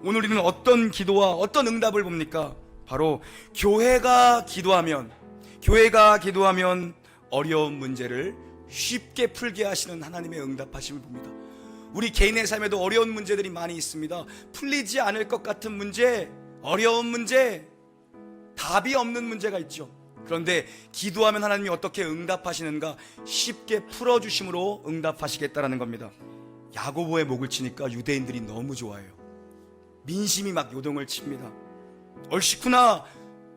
오늘 우리는 어떤 기도와 어떤 응답을 봅니까? 바로 교회가 기도하면 어려운 문제를 쉽게 풀게 하시는 하나님의 응답하심을 봅니다. 우리 개인의 삶에도 어려운 문제들이 많이 있습니다. 풀리지 않을 것 같은 문제, 어려운 문제, 답이 없는 문제가 있죠. 그런데 기도하면 하나님이 어떻게 응답하시는가? 쉽게 풀어주심으로 응답하시겠다라는 겁니다. 야고보의 목을 치니까 유대인들이 너무 좋아해요. 민심이 막 요동을 칩니다. 얼씨구나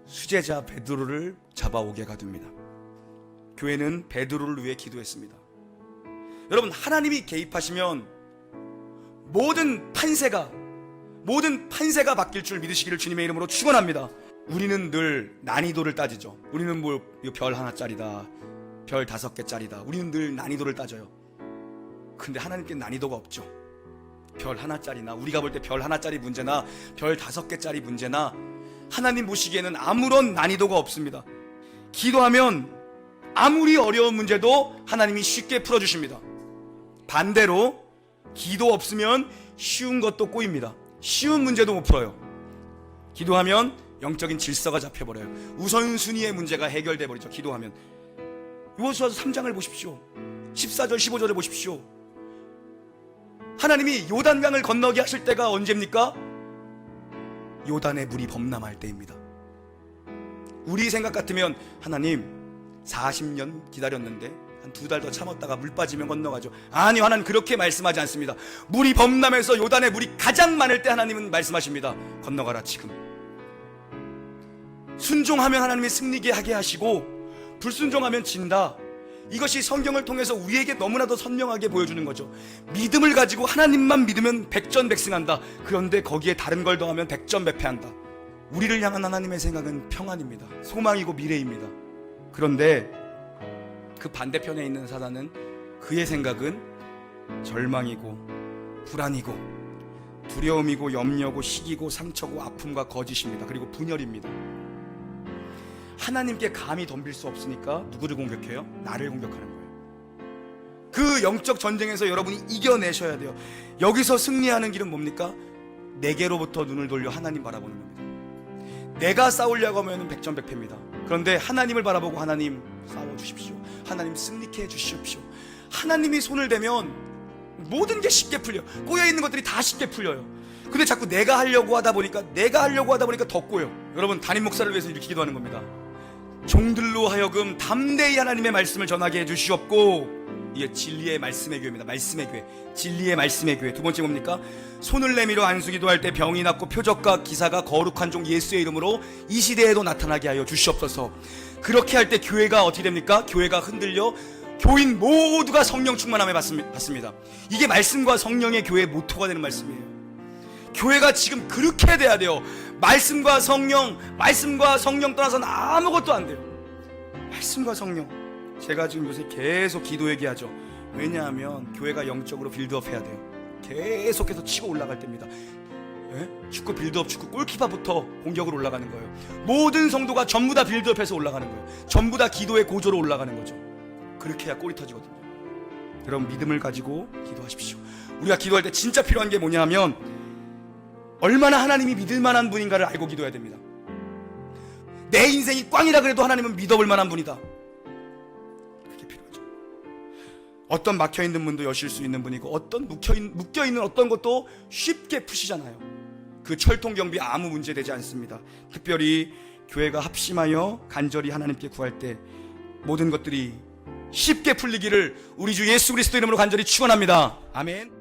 수제자 베드로를 잡아오게 가둡니다. 교회는 베드로를 위해 기도했습니다. 여러분, 하나님이 개입하시면 모든 판세가 바뀔 줄 믿으시기를 주님의 이름으로 축원합니다. 우리는 늘 난이도를 따지죠. 우리는 뭐 별 하나짜리다, 별 5개짜리다. 우리는 늘 난이도를 따져요. 근데 하나님께는 난이도가 없죠. 별 하나짜리나, 우리가 볼 때 별 하나짜리 문제나 별 5개짜리 문제나 하나님 보시기에는 아무런 난이도가 없습니다. 기도하면 아무리 어려운 문제도 하나님이 쉽게 풀어주십니다. 반대로 기도 없으면 쉬운 것도 꼬입니다. 쉬운 문제도 못 풀어요. 기도하면 영적인 질서가 잡혀버려요. 우선순위의 문제가 해결돼 버리죠. 기도하면. 요호수아서 3장을 보십시오. 14절 15절을 보십시오. 하나님이 요단강을 건너게 하실 때가 언제입니까? 요단의 물이 범람할 때입니다. 우리 생각 같으면 하나님 40년 기다렸는데 한 2달 더 참았다가 물 빠지면 건너가죠. 아니요, 하나님 그렇게 말씀하지 않습니다. 물이 범람해서 요단의 물이 가장 많을 때 하나님은 말씀하십니다. 건너가라 지금. 순종하면 하나님이 승리게 하게 하시고 불순종하면 진다. 이것이 성경을 통해서 우리에게 너무나도 선명하게 보여주는 거죠. 믿음을 가지고 하나님만 믿으면 백전백승한다. 그런데 거기에 다른 걸 더하면 백전백패한다. 우리를 향한 하나님의 생각은 평안입니다. 소망이고 미래입니다. 그런데 그 반대편에 있는 사단은, 그의 생각은 절망이고 불안이고 두려움이고 염려고 시기고 상처고 아픔과 거짓입니다. 그리고 분열입니다. 하나님께 감히 덤빌 수 없으니까 누구를 공격해요? 나를 공격하는 거예요. 그 영적 전쟁에서 여러분이 이겨내셔야 돼요. 여기서 승리하는 길은 뭡니까? 내게로부터 눈을 돌려 하나님 바라보는 겁니다. 내가 싸우려고 하면 백전백패입니다. 그런데 하나님을 바라보고 하나님 싸워주십시오. 하나님 승리케 해주십시오. 하나님이 손을 대면 모든 게 쉽게 풀려. 꼬여있는 것들이 다 쉽게 풀려요. 근데 자꾸 내가 하려고 하다 보니까 더 꼬여. 여러분, 담임 목사를 위해서 이렇게 기도하는 겁니다. 종들로 하여금 담대히 하나님의 말씀을 전하게 해주시옵고, 이게 진리의 말씀의 교회입니다. 말씀의 교회, 진리의 말씀의 교회. 두 번째 뭡니까? 손을 내밀어 안수기도 할 때 병이 낫고 표적과 기사가 거룩한 종 예수의 이름으로 이 시대에도 나타나게 하여 주시옵소서. 그렇게 할 때 교회가 어떻게 됩니까? 교회가 흔들려 교인 모두가 성령 충만함에 받습니다. 이게 말씀과 성령의 교회의 모토가 되는 말씀이에요. 교회가 지금 그렇게 돼야 돼요. 말씀과 성령 떠나서는 아무것도 안 돼요. 말씀과 성령. 제가 지금 요새 계속 기도 얘기하죠. 왜냐하면 교회가 영적으로 빌드업 해야 돼요. 계속해서 치고 올라갈 때입니다. 축구 빌드업, 축구 골키퍼부터 공격으로 올라가는 거예요. 모든 성도가 전부 다 빌드업해서 올라가는 거예요. 전부 다 기도의 고조로 올라가는 거죠. 그렇게 해야 골이 터지거든요. 여러분, 믿음을 가지고 기도하십시오. 우리가 기도할 때 진짜 필요한 게 뭐냐 하면, 얼마나 하나님이 믿을 만한 분인가를 알고 기도해야 됩니다. 내 인생이 꽝이라 그래도 하나님은 믿어볼 만한 분이다. 그게 필요하죠. 어떤 막혀있는 문도 여실 수 있는 분이고, 어떤 묶여있는 어떤 것도 쉽게 푸시잖아요. 그 철통경비 아무 문제 되지 않습니다. 특별히 교회가 합심하여 간절히 하나님께 구할 때 모든 것들이 쉽게 풀리기를 우리 주 예수 그리스도 이름으로 간절히 축원합니다. 아멘.